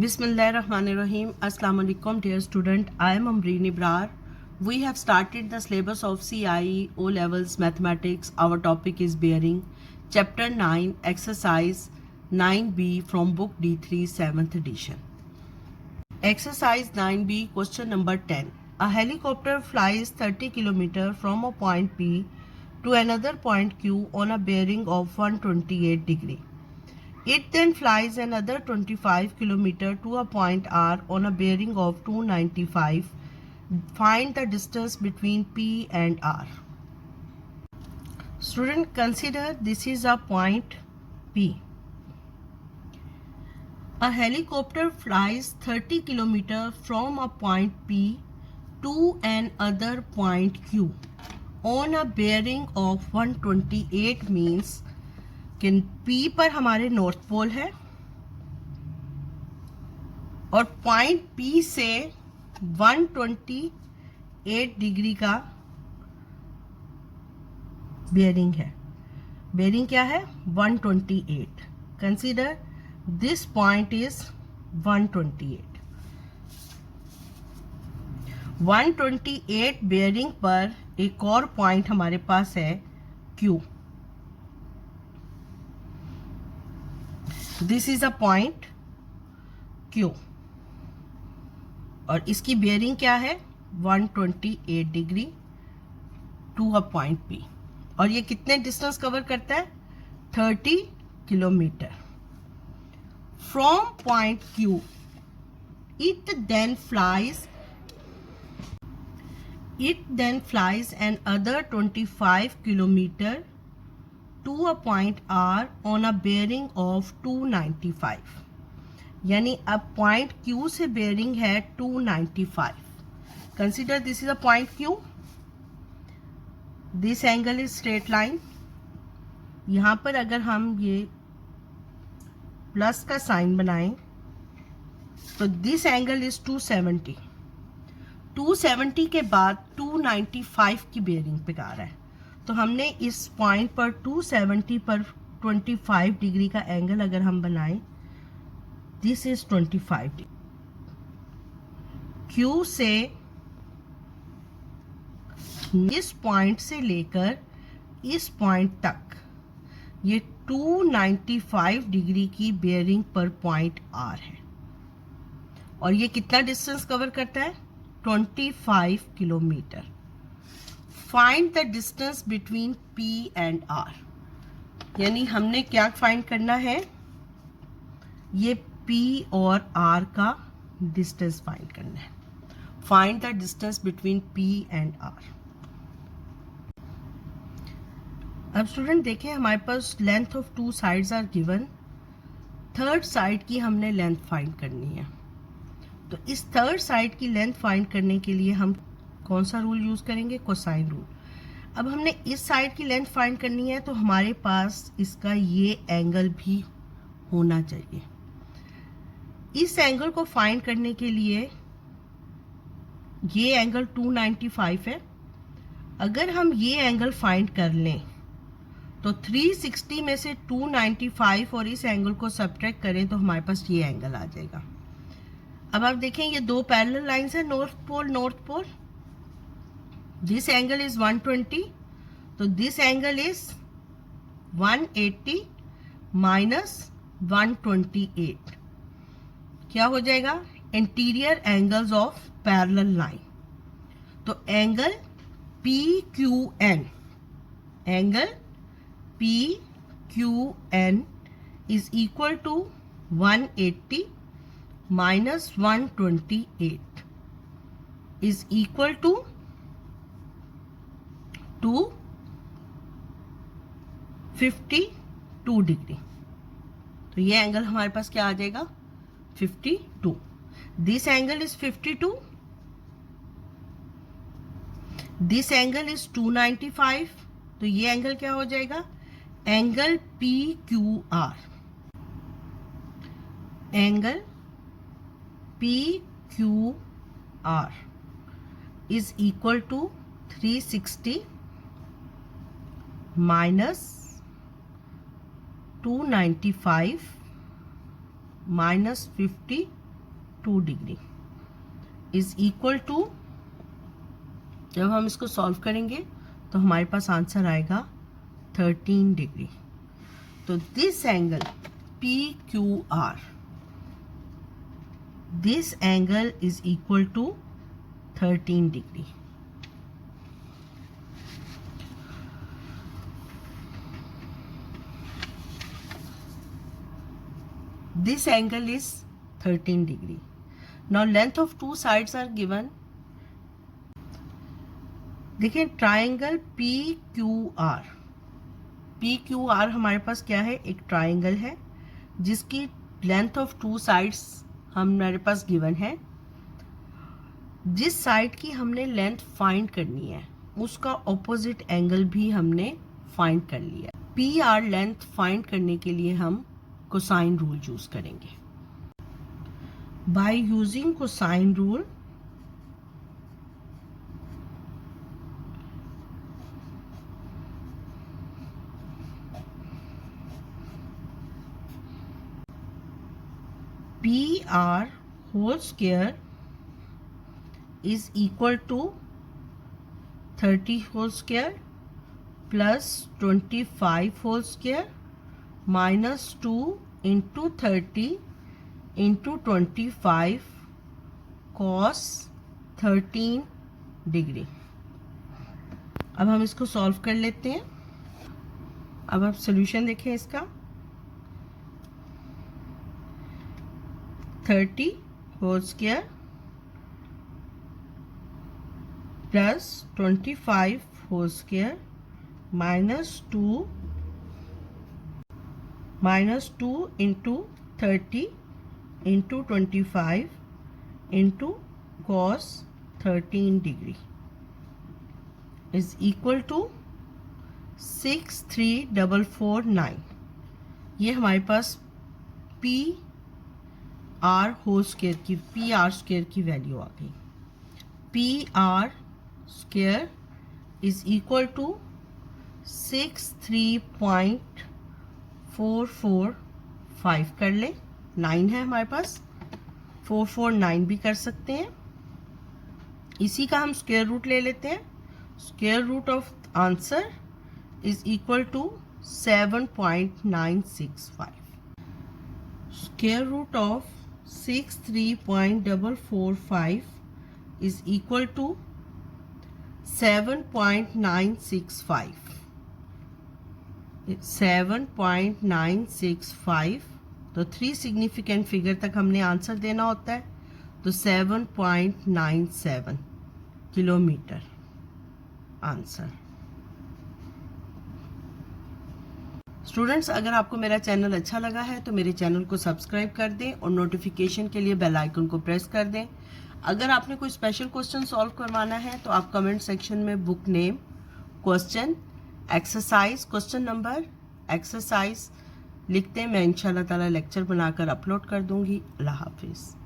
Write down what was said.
Bismillahirrahmanirrahim. Assalamu alaikum dear student. I am Amreen Ibrar. We have started the syllabus of CIE O levels mathematics. Our topic is bearing. Chapter 9 exercise 9B from book D3 7th edition. Exercise 9B question number 10. A helicopter flies 30 km from a point P to another point Q on a bearing of 128 degree. It then flies another 25 km to a point R on a bearing of 295. Find the distance between P and R. Student, consider this is a point P. A helicopter flies 30 km from a point P to another point Q on a bearing of 128 means कि P पर हमारे north pole है और point P से 128 degree का bearing है. Bearing क्या है? 128. Consider this point is 128. 128 bearing पर एक और पॉइंट हमारे पास है Q. This is a point Q और इसकी बेयरिंग क्या है? 128 degree to a point P. और ये कितने डिस्टेंस कवर करता है? 30 kilometre. From point Q it then flies another 25 kilometer to a point R on a bearing of 295. यानी अब पॉइंट Q से बेयरिंग है 295. Consider this is a point Q. This angle is straight line. यहाँ पर अगर हम ये plus का साइन बनाएं तो दिस एंगल इज 270. 270 के बाद 295 की बेयरिंग पे आ रहा है. तो हमने इस पॉइंट पर 270 पर 25 डिग्री का एंगल अगर हम बनाएं, दिस इज 25 डिग्री. Q से इस पॉइंट से लेकर इस पॉइंट तक ये 295 डिग्री की बेयरिंग पर पॉइंट R है और ये कितना डिस्टेंस कवर करता है? 25 kilometre. Find the distance between P and R. यानी हमने क्या फाइंड करना है? ये P और R का डिस्टेंस फाइंड करना है. Find the distance between P and R. अब स्टूडेंट देखें, हमारे पास length of two sides are given. Third side की हमने लेंथ फाइंड करनी है. तो इस थर्ड साइड की लेंथ फाइंड करने के लिए हम कौन सा रूल यूज करेंगे? Cosine rule. अब हमने इस साइड की लेंथ फाइंड करनी है तो हमारे पास इसका ये एंगल भी होना चाहिए. इस एंगल को फाइंड करने के लिए ये एंगल 295 है. अगर हम ये एंगल फाइंड कर लें तो 360 में से 295 और इस एंगल को सब्ट्रैक्ट करें तो हमारे पास ये एंगल आ जाएगा. अब आप देखें, ये दो पैरेलल लाइंस है, north pole. This angle is 120, तो दिस एंगल इज 180 माइनस 128. क्या हो जाएगा? Interior angles of parallel line. तो angle PQN is equal to 180 minus 128 is equal to 52 degree. तो ये एंगल हमारे पास क्या आ जाएगा? 52. This angle is 52. This angle is 295. तो ये एंगल क्या हो जाएगा? Angle PQR. Angle PQR is equal to 360 minus 295 minus 52 2 degree is equal to, जब हम इसको सॉल्व करेंगे तो हमारे पास आंसर आएगा 13 डिग्री। तो this angle PQR, this angle is equal to 13 degree. This angle is 13 degree. Now length of two sides are given. देखिए triangle PQR, PQR हमारे पास क्या है, एक ट्राइंगल है जिसकी लेंथ ऑफ 2 साइड्स हमारे पास गिवन है। जिस साइड की हमने लेंथ फाइंड करनी है उसका ऑपोजिट एंगल भी हमने फाइंड कर लिया। PR लेंथ फाइंड करने के लिए हम कोसाइन रूल यूज करेंगे। By using cosine rule, PR whole square is equal to 30 whole square plus 25 whole square minus 2 into 30 into 25 cos 13 degree. अब हम इसको सॉल्व कर लेते हैं। अब आप सोल्यूशन देखें इसका। 30 whole square plus 25 whole square minus 2 into 30 into 25 into cos 13 degree is equal to 63449। ये हमारे पास PR होल स्क्वायर की PR स्क्वायर की वैल्यू आ गई। PR square is equal to 63.445 कर ले, 9 है हमारे पास, 449 भी कर सकते हैं। इसी का हम स्क्वायर रूट ले लेते हैं। Square root of answer is equal to 7.965। Square root of 63.445 is equal to 7.965। 7.965, तो 3 सिग्निफिकेंट फिगर तक हमने आंसर देना होता है, तो 7.97 किलोमीटर आंसर। स्टूडेंट्स, अगर आपको मेरा चैनल अच्छा लगा है तो मेरे चैनल को सब्सक्राइब कर दें और नोटिफिकेशन के लिए बेल आइकन को प्रेस कर दें। अगर आपने कोई स्पेशल क्वेश्चन सॉल्व करवाना है तो आप कमेंट सेक्शन में book name, question, exercise, question number, exercise लिखते हैं। मैं इंशाल्लाह ताला लेक्चर बनाकर अपलोड कर दूंगी। अल्लाह हाफिज़।